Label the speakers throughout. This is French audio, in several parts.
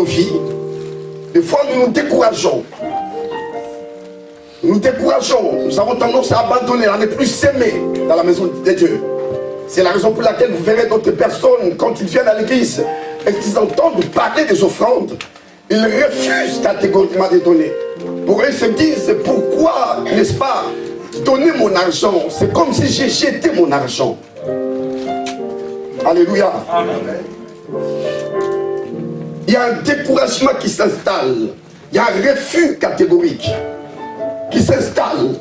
Speaker 1: nos vies, des fois nous nous décourageons. Nous décourageons, nous avons tendance à abandonner, à ne plus s'aimer dans la maison de Dieu. C'est la raison pour laquelle vous verrez d'autres personnes, quand ils viennent à l'église, et qu'ils entendent parler des offrandes, ils refusent catégoriquement de donner. Pour eux, ils se disent, pourquoi, n'est-ce pas, donner mon argent? C'est comme si j'ai jeté mon argent. Alléluia. Amen. Il y a un découragement qui s'installe. Il y a un refus catégorique qui s'installe.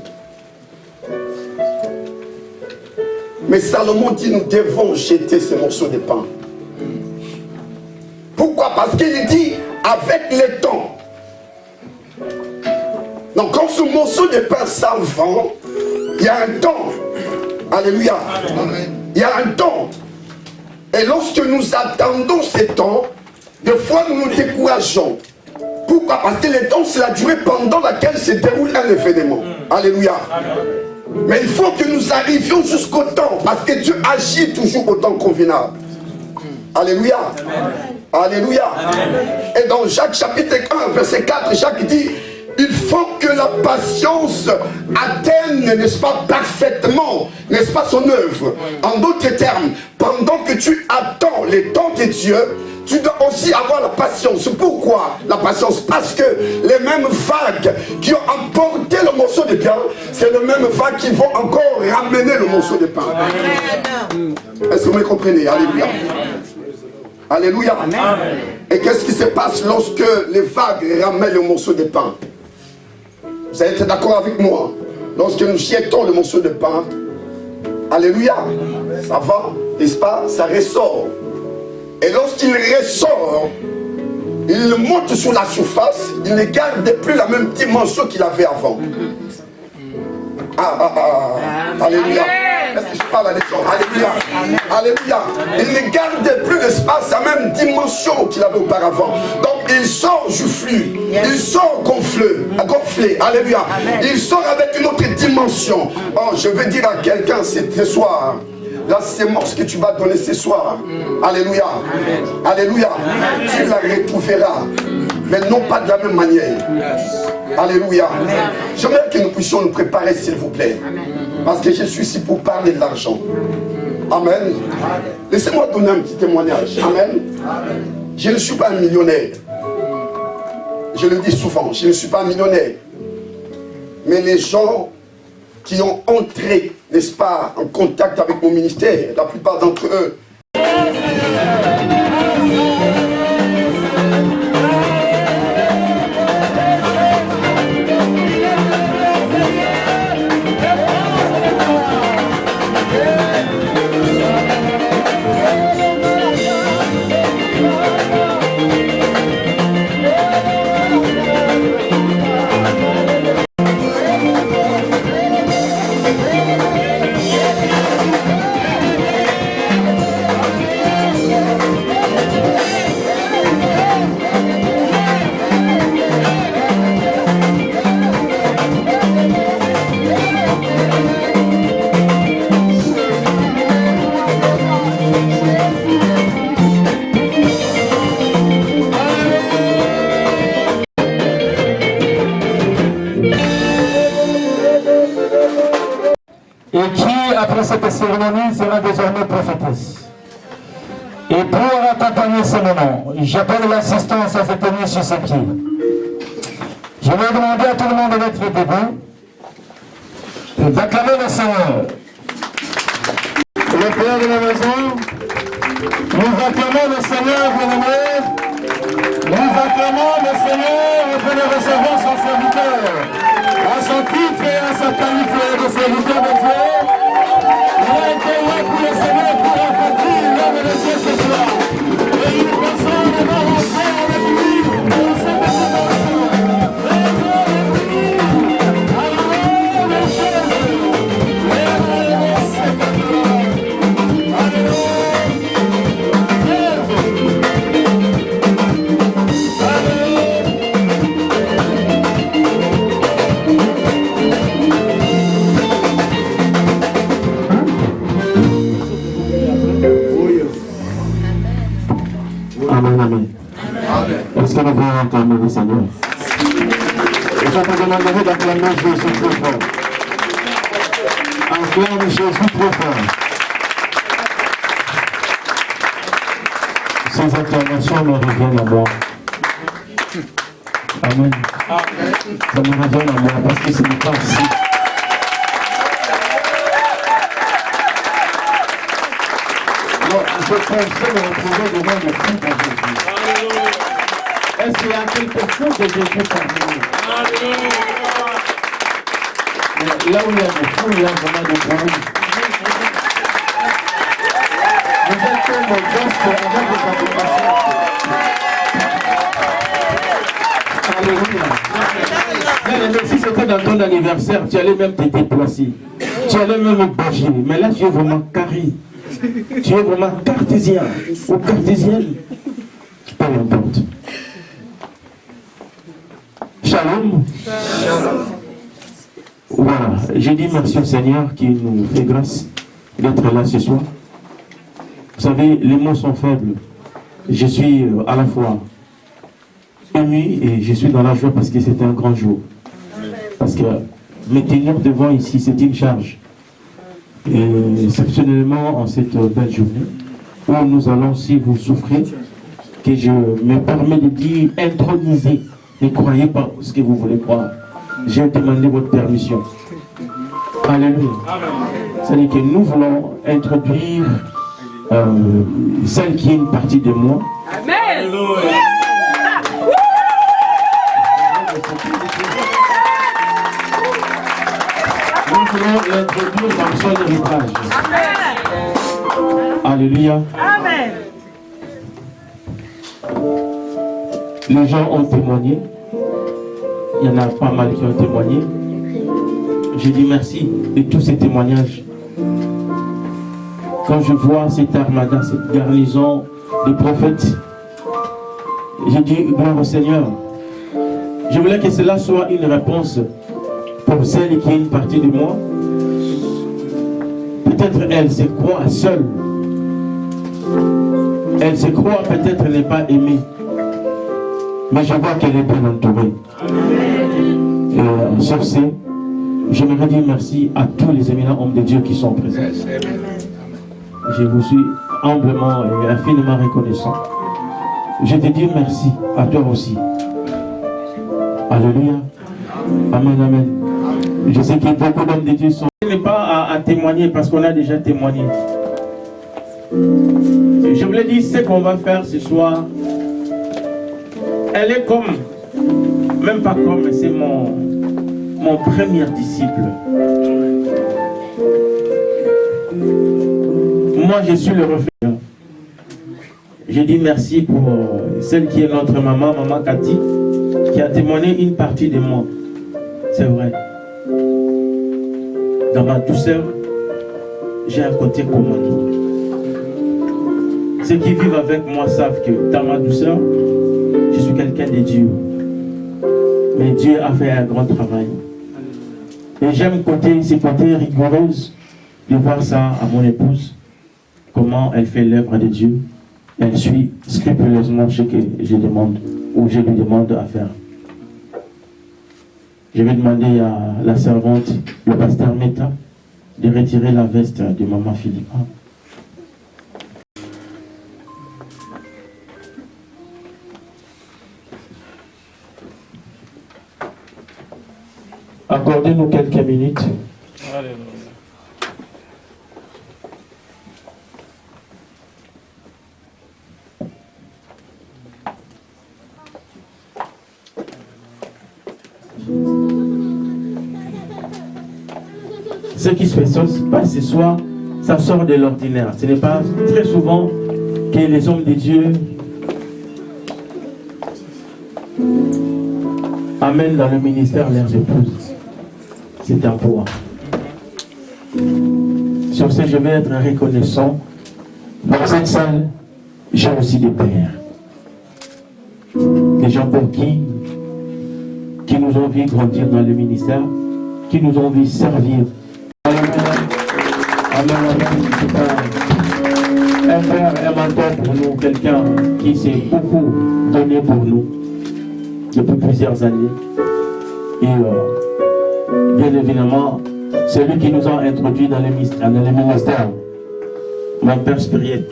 Speaker 1: Mais Salomon dit, nous devons jeter ces morceaux de pain. Pourquoi? Parce qu'il dit, avec le temps. Donc quand ce morceau de pain s'en vend, il y a un temps. Alléluia. Amen. Il y a un temps. Et lorsque nous attendons ce temps, des fois nous nous décourageons. Pourquoi? Parce que le temps, c'est la durée pendant laquelle se déroule un événement. Alléluia. Amen. Mais il faut que nous arrivions jusqu'au temps, parce que Dieu agit toujours au temps convenable. Alléluia. Amen. Alléluia. Amen. Et dans Jacques chapitre 1, verset 4, Jacques dit, il faut que la patience atteigne, n'est-ce pas, parfaitement, n'est-ce pas, son œuvre. En d'autres termes, pendant que tu attends le temps de Dieu, tu dois aussi avoir la patience. Pourquoi la patience? Parce que les mêmes vagues qui ont emporté le morceau de pain, c'est les mêmes vagues qui vont encore ramener le morceau de pain. Est-ce que vous me comprenez? Alléluia. Alléluia. Amen. Et qu'est-ce qui se passe lorsque les vagues ramènent le morceau de pain? Vous allez être d'accord avec moi? Lorsque nous jetons le morceau de pain, alléluia, ça va, n'est-ce pas? Ça ressort. Et lorsqu'il ressort, il monte sur la surface, il ne garde plus la même dimension qu'il avait avant. Alléluia. Est-ce que je parle à des gens? Alléluia. Alléluia. Il ne garde plus l'espace, la même dimension qu'il avait auparavant. Donc il sort joufflu, il sort gonflé. Alléluia. Il sort avec une autre dimension. Oh, je vais dire à quelqu'un ce soir, la sémence que tu vas donner ce soir, alléluia, alléluia, tu la retrouveras, mais non pas de la même manière. Alléluia. J'aimerais que nous puissions nous préparer, s'il vous plaît, parce que je suis ici pour parler de l'argent. Amen. Laissez-moi donner un petit témoignage. Amen. Je ne suis pas un millionnaire. Je le dis souvent, je ne suis pas un millionnaire. Mais les gens qui ont entré, n'est-ce pas, en contact avec mon ministère, la plupart d'entre eux,
Speaker 2: après cette cérémonie sera désormais prophétesse. Et pour accompagner ce moment, j'appelle l'assistance à se tenir sur ses pieds. Je vais demander à tout le monde d'être debout et d'acclamer le Seigneur. Le Père de la maison, nous acclamons le Seigneur, bien-aimé. Nous acclamons le Seigneur afin de recevoir son serviteur à son titre et à sa qualité de serviteur de Dieu. Il a été là pour le Seigneur pour accomplir l'œuvre de Dieu ce soir. Et une personne va rentrer en République pour se mettre acclamer le Seigneur. Et je te demanderai d'acclamer Jésus très fort. Acclame Jésus très fort. Ces acclamations me reviennent à moi. Amen. Ça me revient à moi parce que ce n'est pas ainsi. Je pensais me retrouver devant le Christ à Jésus. Est-ce qu'il y a quelque chose de Jésus parmi nous? Là où il y a des fous, il y a vraiment des problèmes. Vous êtes comme le geste avec les applications. Alléluia. Mais si c'était dans ton anniversaire, tu allais même te déplacer. Tu allais même bouger. Mais là, tu es vraiment carré. Tu es vraiment cartésien ou cartésienne. Peu importe. Shalom. Voilà. Je dis merci au Seigneur qui nous fait grâce d'être là ce soir. Vous savez, les mots sont faibles. Je suis à la fois ému et je suis dans la joie parce que c'est un grand jour. Parce que me tenir devant ici, c'est une charge. Et exceptionnellement en cette belle journée où nous allons, si vous souffrez, que je me permets de dire introniser. Ne croyez pas ce que vous voulez croire. J'ai demandé votre permission. Alléluia. C'est-à-dire que nous voulons introduire celle qui est une partie de moi. Amen. Nous voulons l'introduire dans son héritage. Alléluia. Amen. Les gens ont témoigné. Il y en a pas mal qui ont témoigné. Je dis merci de tous ces témoignages. Quand je vois cette armada, cette garnison de prophètes, je dis gloire au Seigneur. Je voulais que cela soit une réponse pour celle qui est une partie de moi. Peut-être elle se croit seule. Elle se croit peut-être ne pas aimée. Mais je vois qu'elle est bien entourée. Et sur ce, j'aimerais dire merci à tous les éminents hommes de Dieu qui sont présents. Je vous suis humblement et infiniment reconnaissant. Je te dis merci à toi aussi. Alléluia. Amen, amen. Je sais que beaucoup d'hommes de Dieu sont... Ce n'est pas à témoigner parce qu'on a déjà témoigné. Je voulais dire ce qu'on va faire ce soir. Elle est comme, même pas comme, c'est mon premier disciple. Moi, je suis le reflet. Je dis merci pour celle qui est notre maman, maman Cathy, qui a témoigné une partie de moi. C'est vrai. Dans ma douceur, j'ai un côté commandant. Ceux qui vivent avec moi savent que dans ma douceur, je suis quelqu'un de Dieu. Mais Dieu a fait un grand travail. Et j'aime ce côté rigoureuse de voir ça à mon épouse. Comment elle fait l'œuvre de Dieu. Elle suit scrupuleusement ce que je demande ou je lui demande à faire. Je vais demander à la servante, le pasteur Meta, de retirer la veste de maman Philippa. Accordez-nous quelques minutes. Alléluia. Ce qui se passe ce soir, ça sort de l'ordinaire. Ce n'est pas très souvent que les hommes de Dieu amènent dans le ministère leurs épouses. C'est un poids. Sur ce, je vais être reconnaissant. Dans cette salle, j'ai aussi des pères. Des gens pour qui nous ont vu grandir dans le ministère, qui nous ont vu servir. Un frère, un mentor pour nous, quelqu'un qui s'est beaucoup donné pour nous.
Speaker 3: depuis plusieurs années. Et bien évidemment, c'est lui qui nous a introduits dans les ministères. Mon père spirituel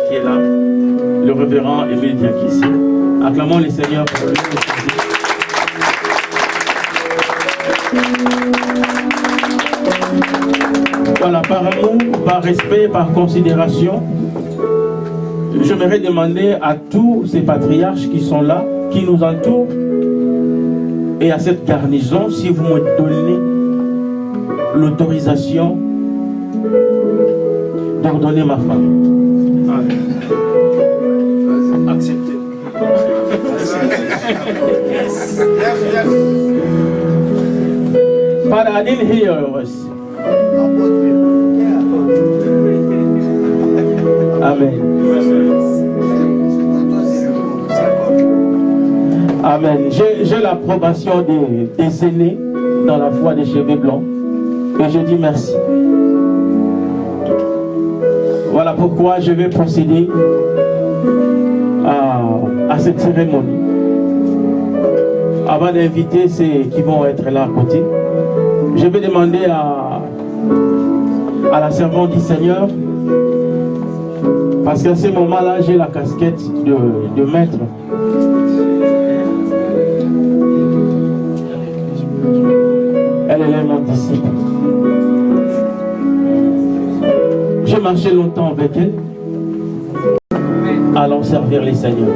Speaker 3: qui est là, le révérend Émile Diakissi. Acclamons les seigneurs pour lui. Voilà, par amour, par respect, par considération, j'aimerais demander à tous ces patriarches qui sont là, qui nous entourent, et à cette garnison, si vous me donnez l'autorisation d'ordonner ma femme.
Speaker 4: Acceptez.
Speaker 3: Father, I didn't hear your voice. Amen. Amen. J'ai l'approbation des aînés dans la foi des cheveux blancs. Et je dis merci. Voilà pourquoi je vais procéder à cette cérémonie. Avant d'inviter ceux qui vont être là à côté, je vais demander à la servante du Seigneur, parce qu'à ce moment-là, j'ai la casquette de maître. Elle est mon disciple. J'ai marché longtemps avec elle. Allons servir les seigneurs.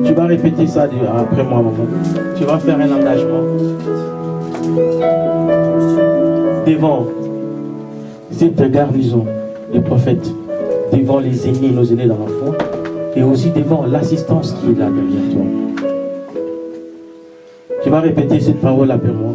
Speaker 3: Tu vas répéter ça après moi, maman. Tu vas faire un engagement devant cette garnison de prophètes, devant les aînés, nos aînés dans la foi, et aussi devant l'assistance qui est là derrière toi. Tu vas répéter cette parole après moi.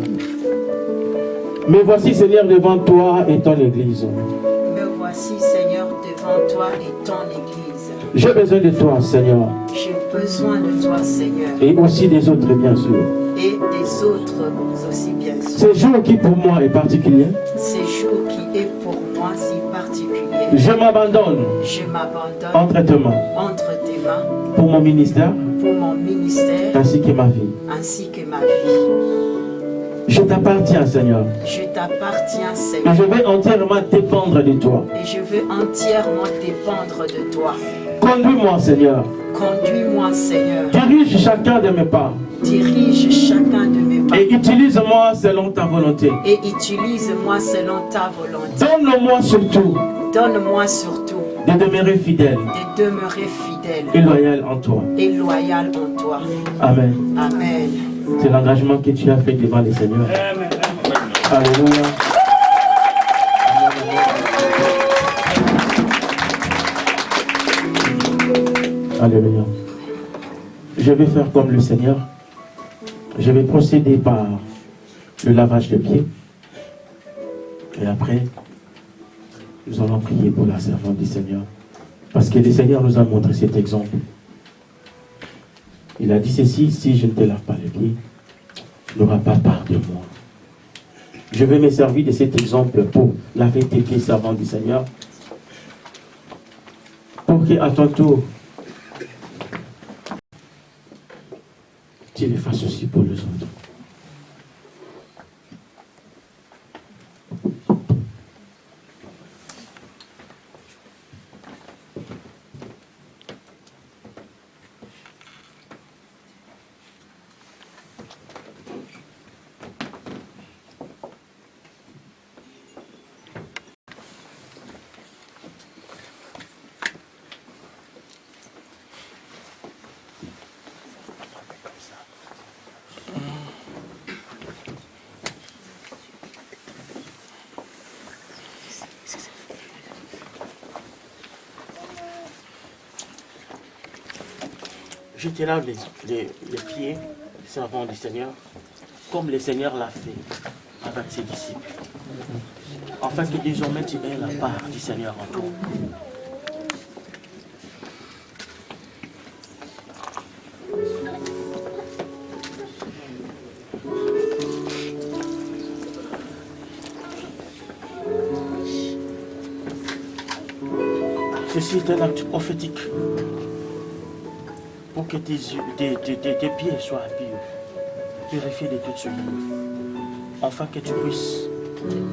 Speaker 3: Mais voici, Seigneur, devant toi et ton Église.
Speaker 5: Me voici, Seigneur, devant toi et ton Église.
Speaker 3: J'ai besoin de toi, Seigneur.
Speaker 5: J'ai besoin de toi, Seigneur.
Speaker 3: Et aussi des autres, bien sûr.
Speaker 5: Et des autres aussi, bien sûr.
Speaker 3: Ce jour qui pour moi est particulier.
Speaker 5: Ce jour qui est pour moi si particulier.
Speaker 3: Je m'abandonne.
Speaker 5: Je m'abandonne
Speaker 3: entre tes mains.
Speaker 5: Entre tes mains.
Speaker 3: Pour mon ministère.
Speaker 5: Pour mon ministère.
Speaker 3: Ainsi que ma vie.
Speaker 5: Ainsi que ma vie.
Speaker 3: Je t'appartiens, Seigneur.
Speaker 5: Je t'appartiens, Seigneur.
Speaker 3: Et je vais entièrement dépendre de toi.
Speaker 5: Et je veux entièrement dépendre de toi.
Speaker 3: Conduis-moi, Seigneur.
Speaker 5: Conduis-moi, Seigneur.
Speaker 3: Dirige chacun de mes pas.
Speaker 5: Dirige chacun de mes pas.
Speaker 3: Et utilise-moi selon ta volonté.
Speaker 5: Et utilise-moi selon ta volonté.
Speaker 3: Donne-moi surtout.
Speaker 5: Donne-moi surtout.
Speaker 3: De demeurer fidèle.
Speaker 5: De demeurer fidèle.
Speaker 3: Et loyal en toi.
Speaker 5: Et loyal en toi.
Speaker 3: Amen.
Speaker 5: Amen.
Speaker 3: C'est l'engagement que tu as fait devant les seigneurs.
Speaker 4: Amen.
Speaker 3: Alléluia. Alléluia. Je vais faire comme le Seigneur. Je vais procéder par le lavage de pieds. Et après, nous allons prier pour la servante du Seigneur. Parce que le Seigneur nous a montré cet exemple. Il a dit ceci, si je ne te lave pas les pieds, tu n'auras pas part de moi. Je vais me servir de cet exemple pour laver tes pieds, servante du Seigneur. Pour qu'à ton tour, tu le fasses aussi pour les autres. Je te lave les pieds, servant du Seigneur, comme le Seigneur l'a fait avec ses disciples. Afin que désormais tu aies la part du Seigneur en toi. Ceci est un acte prophétique pour que tes pieds soient purifiés de toute souillure, afin que tu puisses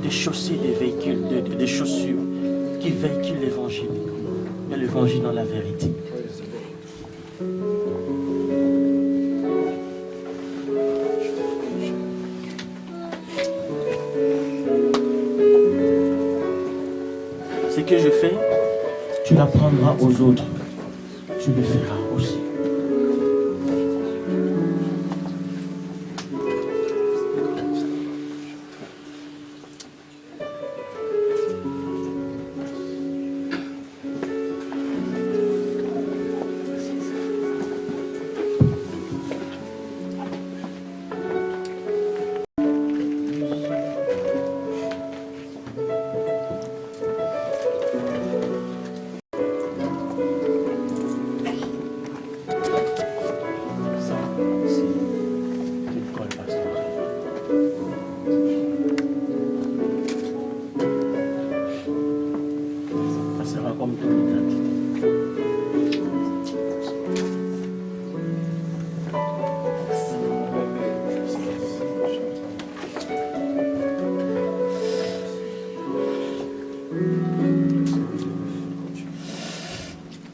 Speaker 3: déchausser des chaussures qui véhiculent l'évangile, et l'évangile dans la vérité. Ce que je fais, tu l'apprendras aux autres, tu le feras aussi.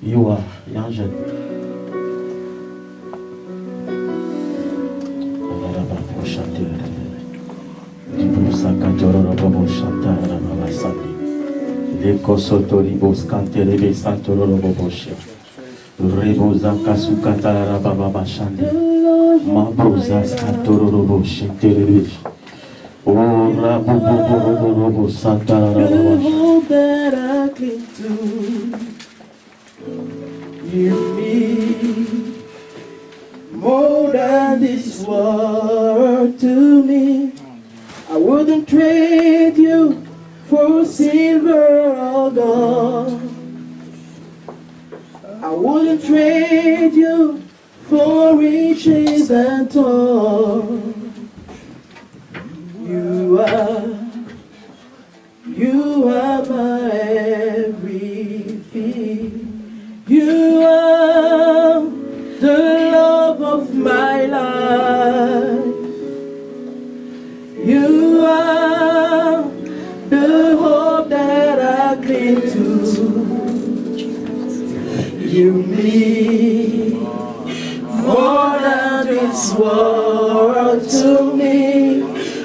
Speaker 3: Yoa, Yangen. Les Kosotoribos Canterebe Santorobosha. Rebosa Kasukatara Baba Shandi. Mabrosas Cantorobosha. Oh, Rabu Santara Baba.
Speaker 4: You mean more than this world to me. I wouldn't trade you for silver or gold. I wouldn't trade you for riches and all. You are my everything. You are the love of my life. You are the hope that I cling to. You mean more than this world to me.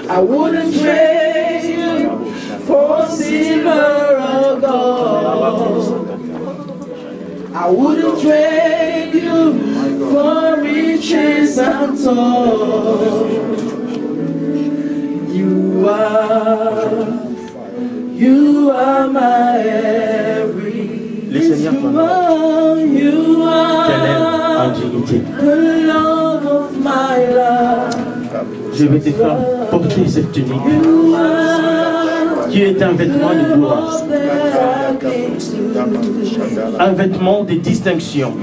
Speaker 4: I wouldn't trade you for silver or gold. I wouldn't trade you for riches and all. You are my everything.
Speaker 3: Le Seigneur
Speaker 4: You are
Speaker 3: dignité.
Speaker 4: the love of my life.
Speaker 3: Je vais te faire porter cette tunique qui est un vêtement de gloire, un vêtement de distinction,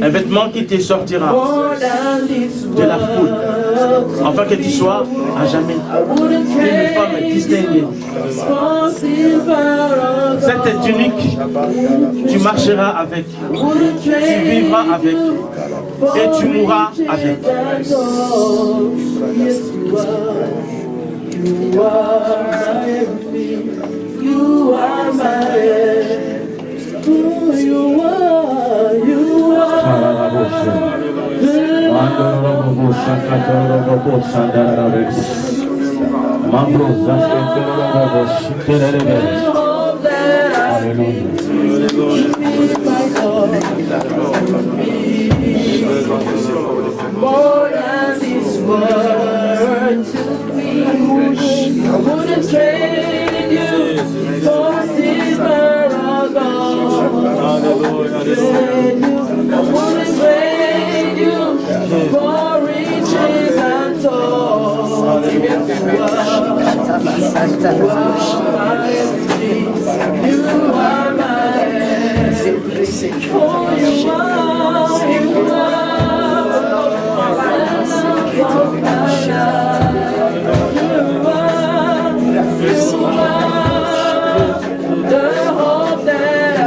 Speaker 3: un vêtement qui te sortira de la foule, afin que tu sois à jamais une femme distinguée. Cette tunique, tu marcheras avec, tu vivras avec, et tu mourras avec.
Speaker 4: You are my everything. You are my everything. You are more than this world to me. I wouldn't trade you for silver or gold. I wouldn't trade you for riches and all. You are my everything. Oh, you are. The hope that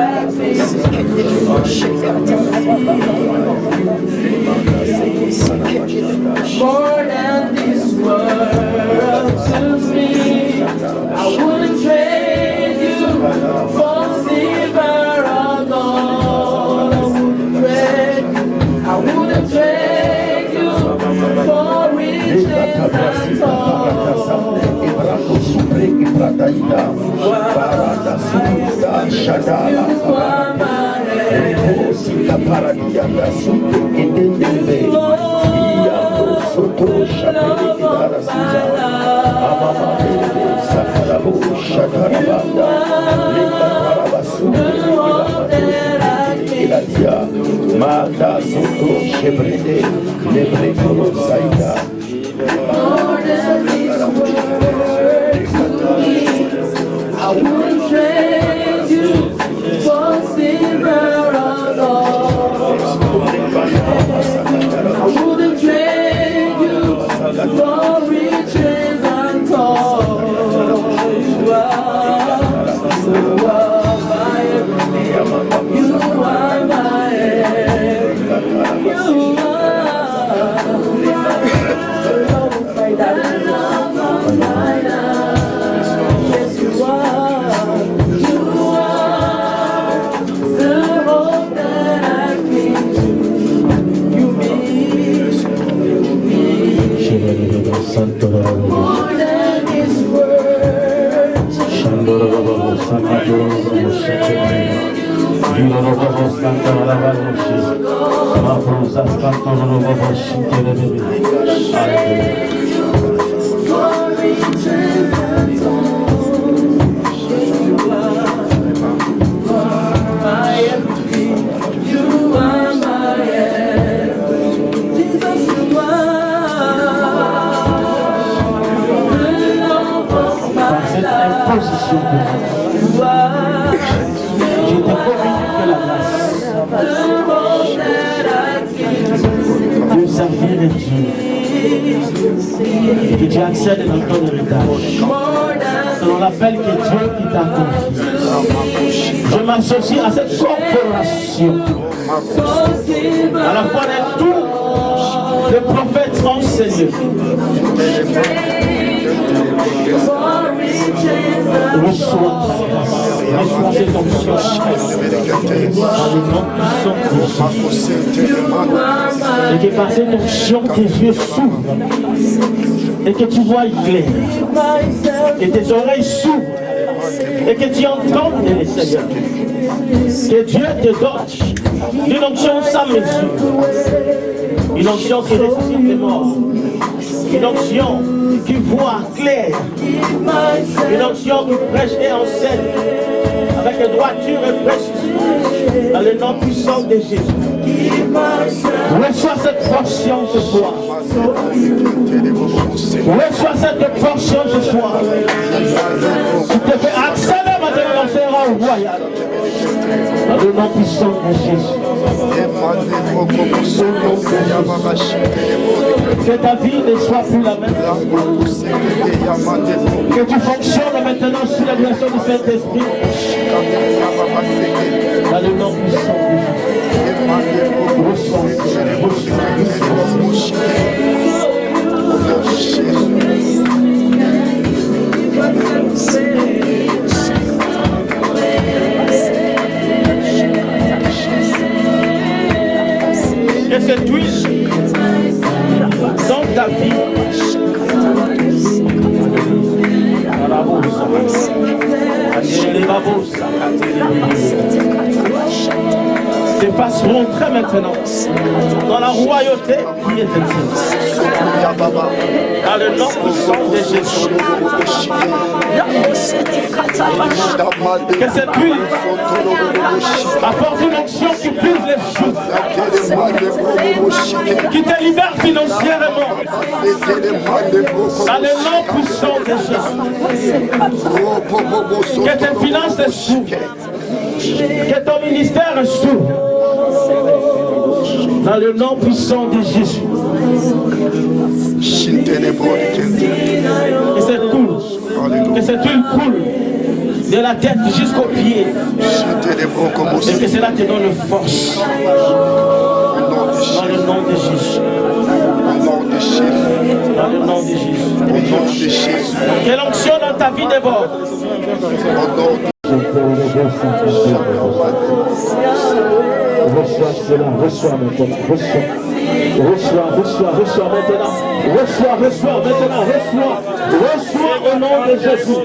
Speaker 1: Mata soto shebrede lebre kolo saida.
Speaker 4: I wouldn't trade you for silver or gold. I wouldn't trade you for riches untold. You are my everything. You are my everything. You
Speaker 3: et que tu accèdes dans ton héritage. On rappelle que Dieu qui t'a confié. Je m'associe à cette corporation. À la fois de tous les prophètes enseignés. Reçois cette onction dans le nom puissant de Jésus. Et que par cette onction tes yeux s'ouvrent et que tu vois clair, que tes oreilles s'ouvrent et que tu entendes les Seigneurs. Que Dieu te donne une onction sans mesure, une onction qui ressuscite les morts, une onction qui voit clair, une onction qui prêche et enseigne avec droiture et précision dans le nom puissant de Jésus. Reçois cette portion ce soir. Reçois cette portion ce soir. Tu te fais accéder maintenant dans ces rangs royaux. Dans le nom puissant de Jésus. Que ta vie ne soit plus la même. Que tu fonctionnes maintenant sous la direction du Saint-Esprit. Dans le nom puissant de Jésus. Reçois. Que cette huile dans ta vie te fasse rentrer maintenant dans la royauté qui est éternelle. Dans le nom puissant de Jésus. Que cette huile apporte une onction qui brise les choses, qui te libère financièrement. Dans le nom puissant de Jésus. Que tes finances s'ouvrent, que ton ministère s'ouvre. Dans le nom puissant de Jésus. Que cette huile coule de la tête jusqu'aux pieds. Et que cela te donne force. Dans le nom de Jésus. Dans le nom de Jésus. Que l'onction dans ta vie déborde. Reçois cela, reçois maintenant, reçois. Reçois maintenant. Reçois maintenant. Reçois au nom de Jésus.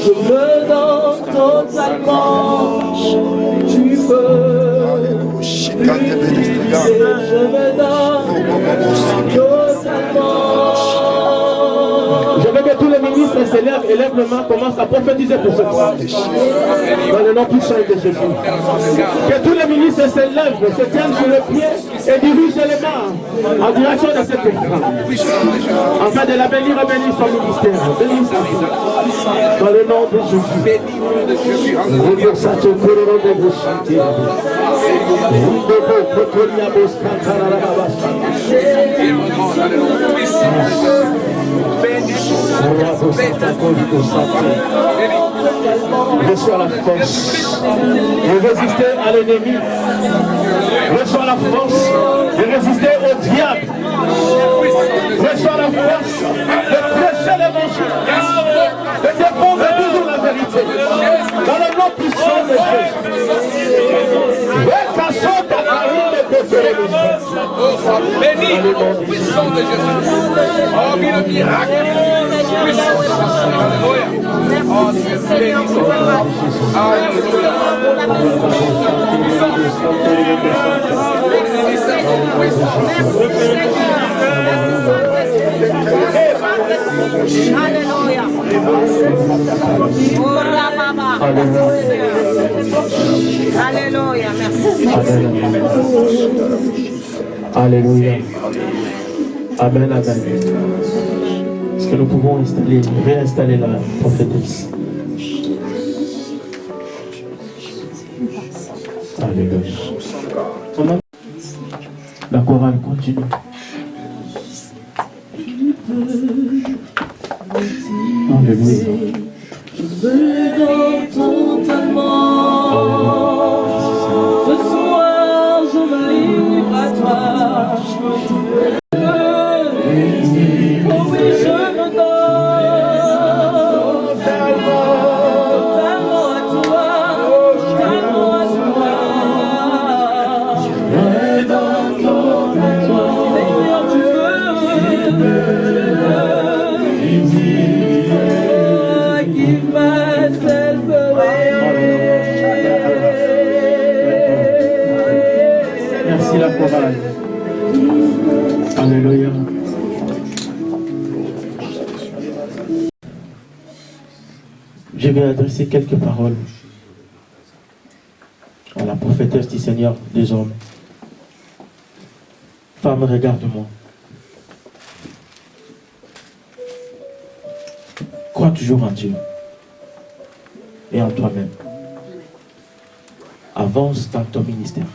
Speaker 4: Je me donne totalement, tu peux, je me donne totalement.
Speaker 3: Je veux que tous les ministres s'élèvent et lèvent les mains, commencent à prophétiser pour ce soir. Dans le nom puissant de Jésus. Que tous les ministres se lèvent, se tiennent sur le pied et dirigent les mains en direction de cette femme. Afin de la bénir et bénir son ministère. Bénis sa vie. Dans le nom de Jésus. Reçois la force de résister à l'ennemi. Reçois la force de résister au diable. Reçois la force de prêcher l'évangile, de défendre toujours la vérité. Dans le nom puissant de Jésus.
Speaker 6: Béni, puissant de Jésus. Oh, le miracle. Puissant. Alléluia. Oh, Dieu, béni.
Speaker 5: Alléluia. Alléluia, merci.
Speaker 3: Alléluia. Amen, amen. Est-ce que nous pouvons réinstaller la prophétesse? Alléluia. La chorale continue. Alléluia.
Speaker 4: Je me donne totalement. Ce soir, je me livre à toi. Oh oui, je me donne totalement à toi. Totalement à toi. Je me donne totalement. Seigneur, tu veux. Give myself away.
Speaker 3: Merci la chorale. Alléluia. Je vais adresser quelques paroles à la prophétesse du Seigneur des hommes. Femme, regarde-moi. Crois toujours en Dieu et en toi-même. Avance dans ton ministère.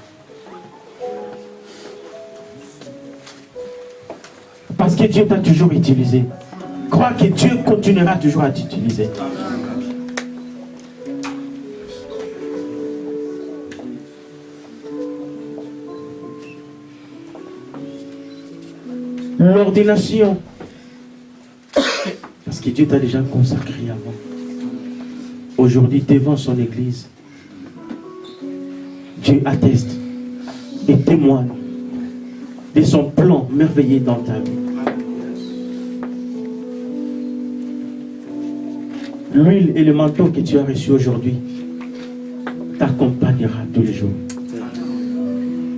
Speaker 3: Parce que Dieu t'a toujours utilisé. Crois que Dieu continuera toujours à t'utiliser. L'ordination. Parce que Dieu t'a déjà consacré avant. Aujourd'hui, devant son église, Dieu atteste et témoigne de son plan merveilleux dans ta vie. L'huile et le manteau que tu as reçu aujourd'hui t'accompagnera tous les jours.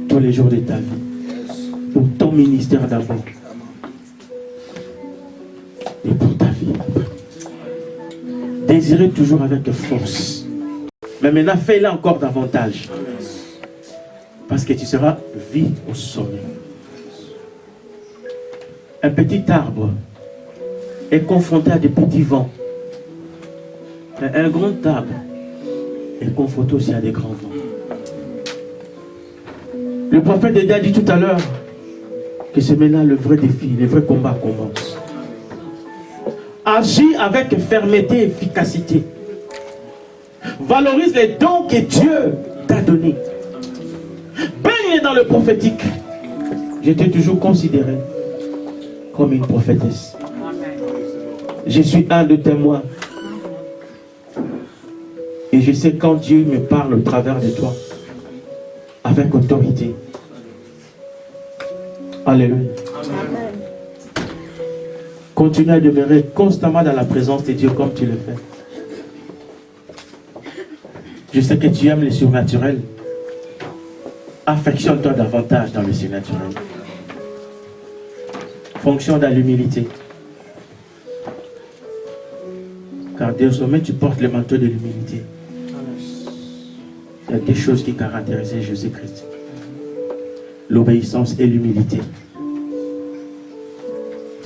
Speaker 3: Tous les jours de ta vie. Pour ton ministère d'abord. Et pour ta vie. Désirez toujours avec force. Mais maintenant, fais-le encore davantage. Parce que tu seras vu au sommet. Un petit arbre est confronté à des petits vents. Un grand arbre est confronté aussi à des grands vents. Le prophète Dieu a dit tout à l'heure que c'est maintenant le vrai défi, le vrai combat commence. Agis avec fermeté et efficacité. Valorise les dons que Dieu t'a donnés. Baigne dans le prophétique. Je t'ai toujours considéré comme une prophétesse. Je suis un de témoins. Et je sais quand Dieu me parle au travers de toi, avec autorité. Alléluia. Continue à demeurer constamment dans la présence de Dieu comme tu le fais. Je sais que tu aimes le surnaturel. Affectionne-toi davantage dans le surnaturel. Fonction dans l'humilité. Car désormais tu portes le manteau de l'humilité. Il y a des choses qui caractérisaient Jésus-Christ. L'obéissance et l'humilité.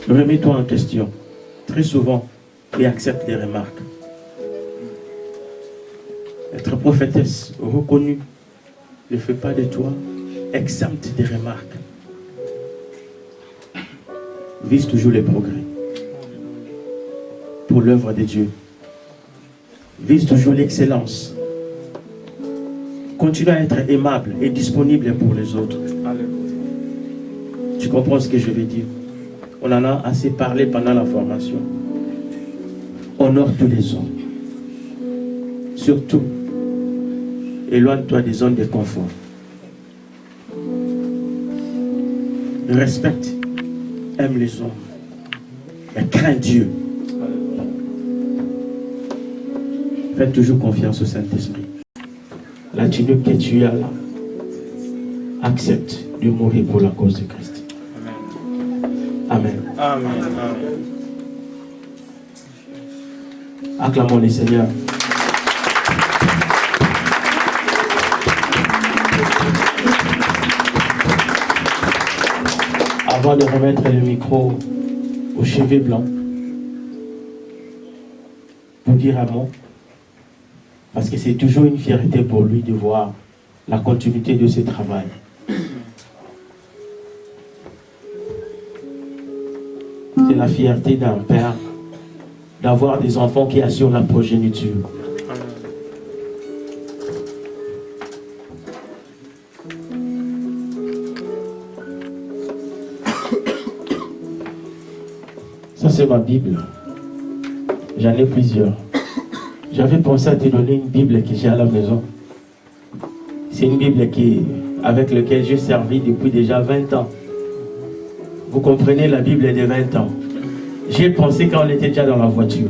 Speaker 3: Remets-toi en question très souvent et accepte les remarques. Être prophétesse reconnue ne fait pas de toi exempte des remarques. Vise toujours les progrès pour l'œuvre de Dieu. Vise toujours l'excellence. Continue à être aimable et disponible pour les autres. Tu comprends ce que je veux dire? On en a assez parlé pendant la formation. Honore tous les hommes. Surtout, éloigne-toi des zones de confort. Respecte, aime les hommes, mais crains Dieu. Fais toujours confiance au Saint-Esprit. La tunique que tu as là, accepte de mourir pour la cause de Christ. Amen.
Speaker 6: Amen. Amen.
Speaker 3: Acclamons le Seigneur. Avant de remettre le micro aux cheveux blancs, pour dire un mot, parce que c'est toujours une fierté pour lui de voir la continuité de ce travail. C'est la fierté d'un père d'avoir des enfants qui assurent la progéniture. Ça c'est ma Bible. J'en ai plusieurs. J'avais pensé à te donner une Bible que j'ai à la maison. C'est une Bible avec laquelle j'ai servi depuis déjà 20 ans. Vous comprenez, la Bible est de 20 ans. J'ai pensé quand on était déjà dans la voiture.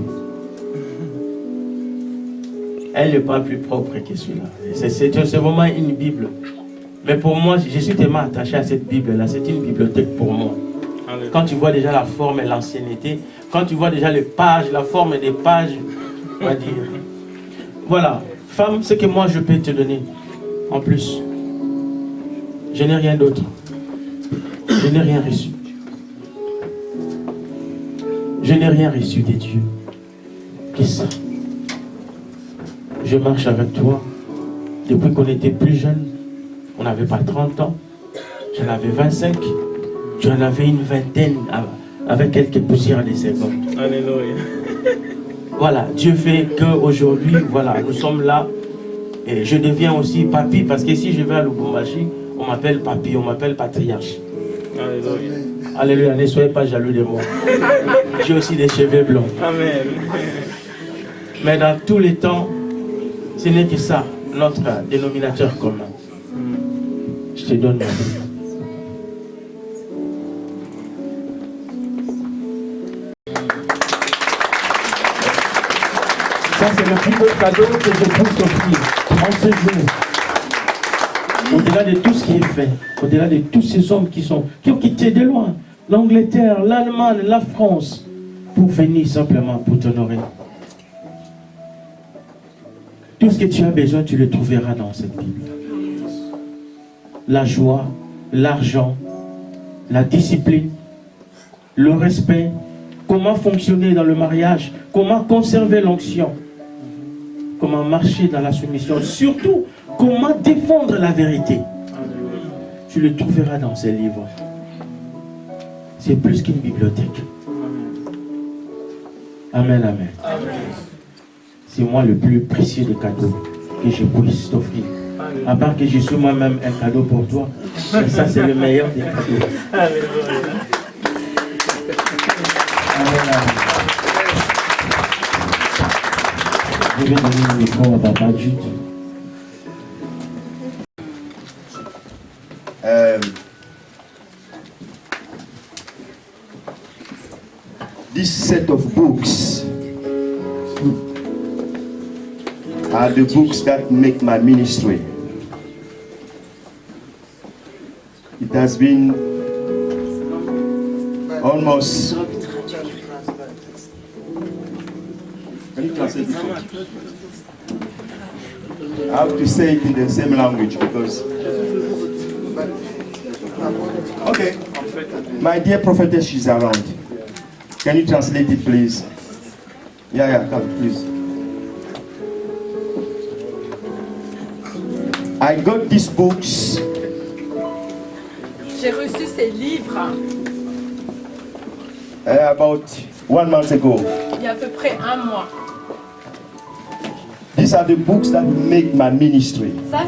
Speaker 3: Elle n'est pas plus propre que celui-là. C'est vraiment une Bible. Mais pour moi, je suis tellement attaché à cette Bible-là. C'est une bibliothèque pour moi. Quand tu vois déjà la forme et l'ancienneté, quand tu vois déjà les pages, la forme des pages, on va dire. Voilà, femme, ce que moi je peux te donner. En plus, je n'ai rien d'autre. Je n'ai rien reçu. Je n'ai rien reçu de Dieu que ça. Je marche avec toi depuis qu'on était plus jeune. On n'avait pas 30 ans. J'en avais 25. J'en avais une vingtaine avec quelques poussières de secondes.
Speaker 6: Alléluia.
Speaker 3: Voilà, Dieu fait qu'aujourd'hui, voilà, nous sommes là. Et je deviens aussi papy parce que si je vais à Lubumbashi, on m'appelle papy, on m'appelle patriarche.
Speaker 6: Alléluia.
Speaker 3: Alléluia, ne soyez pas jaloux de moi. J'ai aussi des cheveux blancs.
Speaker 6: Amen.
Speaker 3: Mais dans tous les temps, ce n'est que ça, notre dénominateur commun. Je te donne ma vie. Ça, c'est le plus beau cadeau que je puisse t'offrir en ce jour. Au-delà de tout ce qui est fait, au-delà de tous ces hommes qui ont quitté de loin l'Angleterre, l'Allemagne, la France, pour venir simplement pour t'honorer. Tout ce que tu as besoin, tu le trouveras dans cette Bible. La joie, l'argent, la discipline, le respect, comment fonctionner dans le mariage, comment conserver l'onction, comment marcher dans la soumission, surtout comment défendre la vérité. Tu le trouveras dans ces livres. C'est plus qu'une bibliothèque. Amen, amen. C'est moi le plus précieux des cadeaux que je puisse t'offrir. À part que je suis moi-même un cadeau pour toi, mais ça c'est le meilleur des cadeaux. Amen, amen. Je vais donner le micro à Papa Jude.
Speaker 7: This set of books are the books that make my ministry. It has been almost... Can you translate it? I have to say it in the same language because... Okay. My dear prophetess, she's around. Can you translate it, please? Yeah, come, please. I got these books.
Speaker 8: J'ai reçu ces livres
Speaker 7: About 1 month ago.
Speaker 8: il y a à peu près 1 mois.
Speaker 7: These are the books that make my ministry.
Speaker 8: Ça,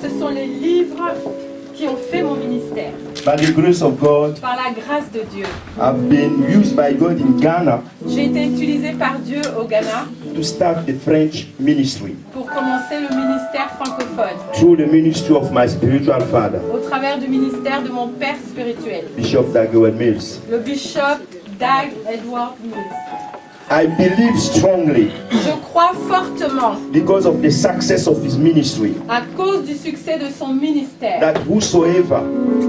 Speaker 8: ce sont les livres qui ont fait mon ministère.
Speaker 7: By the grace of God,
Speaker 8: Par la grâce de Dieu.
Speaker 7: I've been used by God in Ghana
Speaker 8: J'ai été utilisée par Dieu au Ghana
Speaker 7: to start the French ministry
Speaker 8: pour commencer le ministère francophone
Speaker 7: through the ministry of my spiritual father,
Speaker 8: au travers du ministère de mon père spirituel,
Speaker 7: Bishop Dagwood Mills.
Speaker 8: le bishop Dag Edward Mills.
Speaker 7: I believe strongly
Speaker 8: Je crois fortement,
Speaker 7: because of the success of his ministry
Speaker 8: à cause du succès de son ministère,
Speaker 7: that whosoever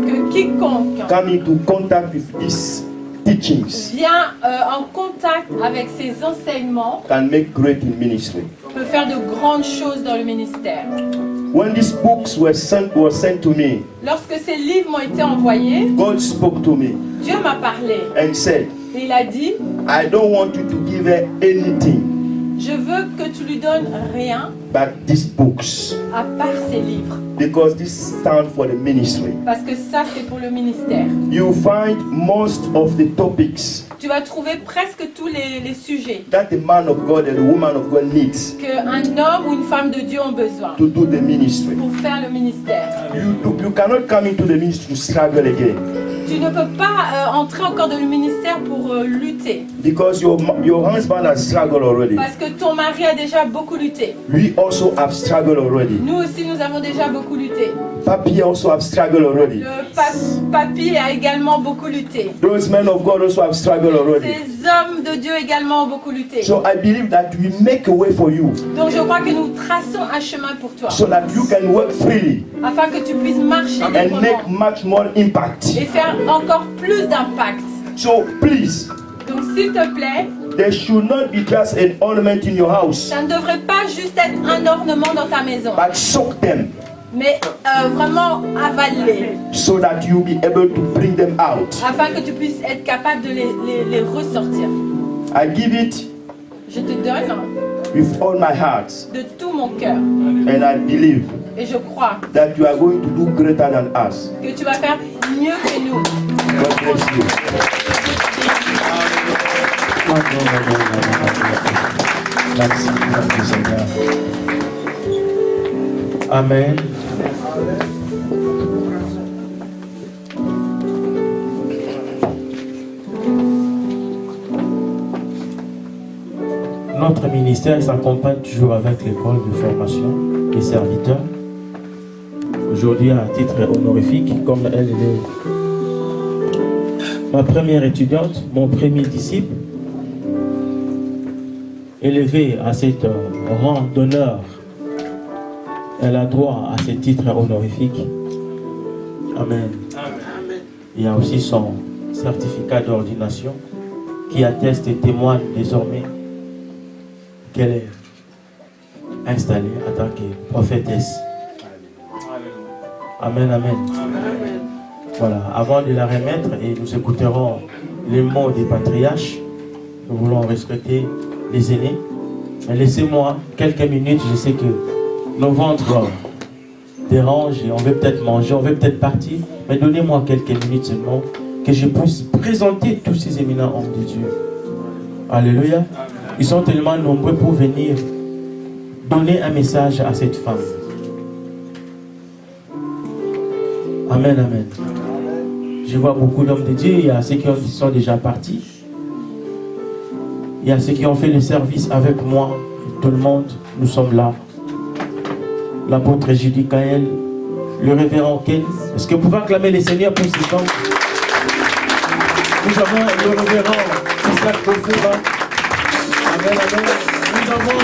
Speaker 8: que quiconque
Speaker 7: come into contact with these teachings
Speaker 8: vient en contact avec ces enseignements
Speaker 7: can make great in ministry.
Speaker 8: peut faire de grandes choses dans le ministère.
Speaker 7: When these books were sent to me,
Speaker 8: Lorsque ces livres m'ont été envoyés,
Speaker 7: God spoke to me
Speaker 8: Dieu m'a parlé
Speaker 7: and said,
Speaker 8: et il a dit,
Speaker 7: I don't want you to give her anything
Speaker 8: je veux que tu lui donnes rien
Speaker 7: but these books,
Speaker 8: à part ces livres,
Speaker 7: because this stand for the ministry.
Speaker 8: parce que ça c'est pour le ministère.
Speaker 7: You find most of the topics
Speaker 8: Tu vas trouver presque tous les sujets
Speaker 7: that the man of God and the woman of God needs
Speaker 8: qu'un homme ou une femme de Dieu ont besoin
Speaker 7: to do the ministry.
Speaker 8: pour faire le ministère.
Speaker 7: You cannot come into the ministry to struggle again,
Speaker 8: Tu ne peux pas entrer encore dans le ministère pour lutter,
Speaker 7: because your husband has struggled already.
Speaker 8: parce que ton mari a déjà beaucoup lutté.
Speaker 7: We also have struggled already.
Speaker 8: Nous aussi nous avons déjà beaucoup lutté.
Speaker 7: Papi also have struggled already.
Speaker 8: Le papy a également beaucoup lutté.
Speaker 7: Those men of God also have struggled already.
Speaker 8: Ces hommes de Dieu également ont beaucoup lutté.
Speaker 7: So I believe that we make a way for you
Speaker 8: Donc je crois que nous traçons un chemin pour toi,
Speaker 7: so that you can work freely
Speaker 8: afin que tu puisses marcher
Speaker 7: and make
Speaker 8: librement
Speaker 7: much more impact.
Speaker 8: et faire encore plus d'impact.
Speaker 7: So please,
Speaker 8: Donc s'il te plaît,
Speaker 7: there should not be just an ornament in your house,
Speaker 8: ça ne devrait pas juste être un ornement dans ta maison,
Speaker 7: but soak them
Speaker 8: mais vraiment avale-les,
Speaker 7: so that you'll be able to bring them out.
Speaker 8: afin que tu puisses être capable de les ressortir.
Speaker 7: I give it
Speaker 8: Je te donne
Speaker 7: with all my heart,
Speaker 8: de tout mon cœur
Speaker 7: and I believe
Speaker 8: et je crois
Speaker 7: that you are going to do greater than us.
Speaker 8: que tu vas faire mieux que nous.
Speaker 7: God bless you.
Speaker 3: Merci, merci Seigneur. Amen. Notre ministère s'accompagne toujours avec l'école de formation des serviteurs. Aujourd'hui, à titre honorifique, comme elle est ma première étudiante, mon premier disciple, élevé à cet rang d'honneur, elle a droit à ce titre honorifique. Amen. Il y a aussi son certificat d'ordination qui atteste et témoigne désormais qu'elle est installée en tant que prophétesse. Amen, amen. Voilà, avant de la remettre, et nous écouterons les mots des patriarches, nous voulons respecter les aînés. Mais laissez-moi quelques minutes, je sais que nos ventres dérangent et on veut peut-être manger, on veut peut-être partir, mais donnez-moi quelques minutes seulement que je puisse présenter tous ces éminents hommes de Dieu. Alléluia. Ils sont tellement nombreux pour venir donner un message à cette femme. Amen, amen. Je vois beaucoup d'hommes de Dieu. Il y a ceux qui sont déjà partis. Il y a ceux qui ont fait le service avec moi. Tout le monde, nous sommes là. L'apôtre Judy Kael, le révérend Ken. Est-ce que vous pouvez acclamer les seigneurs pour ces hommes? Nous avons le révérend Isaac Kofura. Amen, amen. Nous avons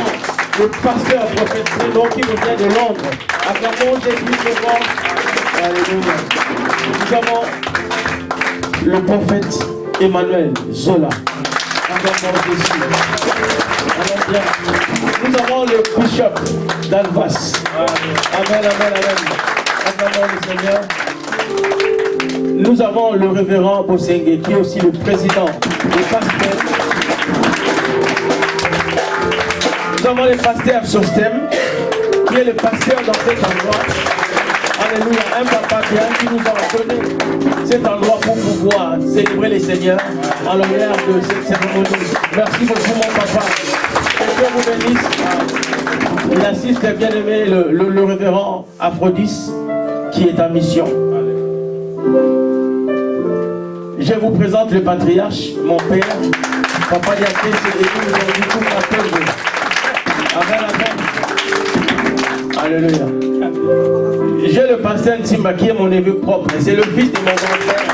Speaker 3: le pasteur prophète Prénom qui nous vient de Londres. Acclamons Jésus devant. Alléluia. Nous avons le prophète Emmanuel Zola. Acclamons Jésus. Amen, bien. Nous avons le bishop d'Alvas. Amen, amen, amen. Acclamons le Seigneur. Nous avons le révérend Bosengue qui est aussi le président des pasteurs. Nous avons le pasteur sur STEM qui est le pasteur dans cet endroit. Alléluia, un papa bien qui nous a donné cet endroit pour pouvoir célébrer les seigneurs en l'honneur de cette cérémonie. Merci beaucoup mon papa. Que Dieu vous bénisse. Il assiste bien aimé le révérend Aphrodis qui est en mission. Je vous présente le patriarche, mon père, papa Yaké, c'est l'église aujourd'hui tout m'appelle. Amen, amen. Alléluia. J'ai le pasteur Ntimba qui est mon neveu propre, c'est le fils de mon grand-père.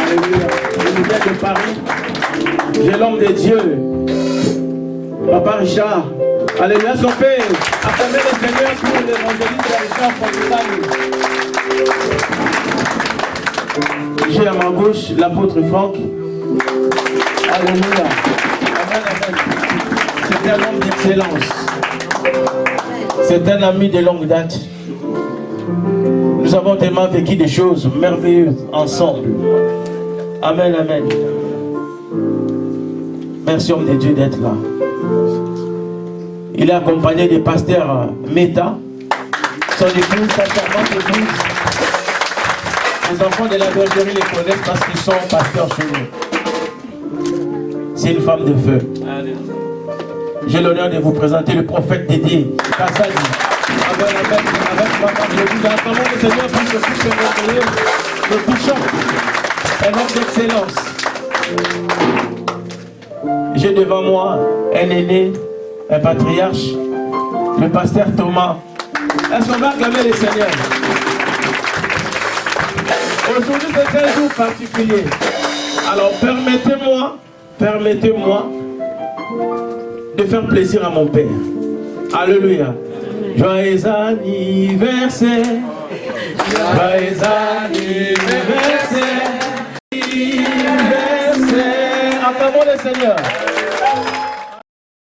Speaker 3: Alléluia. Il vient de Paris. J'ai l'homme de Dieu, papa Richard. Alléluia, son père. Acclamez le Seigneur pour l'évangéliste Richard Fontaine. J'ai à ma gauche l'apôtre Franck. Alléluia. Amen, amen. C'est un homme d'excellence. C'est un ami de longue date. Nous avons tellement vécu des choses merveilleuses ensemble. Amen, amen. Merci homme de Dieu d'être là. Il est accompagné des pasteurs Meta, son épouse, sa charmante épouse. Les enfants de la bergerie les connaissent parce qu'ils sont pasteurs chez nous. C'est une femme de feu. J'ai l'honneur de vous présenter le prophète Dédé Kassadi. Avec maman, je vous acclame le Seigneur pour ce fils merveilleux, le bishop, un homme d'excellence. J'ai devant moi un aîné, un patriarche, le pasteur Thomas. Est-ce qu'on va acclamer les seigneurs? Aujourd'hui, c'est un jour particulier. Alors, permettez-moi de faire plaisir à mon Père. Alléluia. Joyeux anniversaire. Joyeux anniversaire. Acclamons le Seigneur.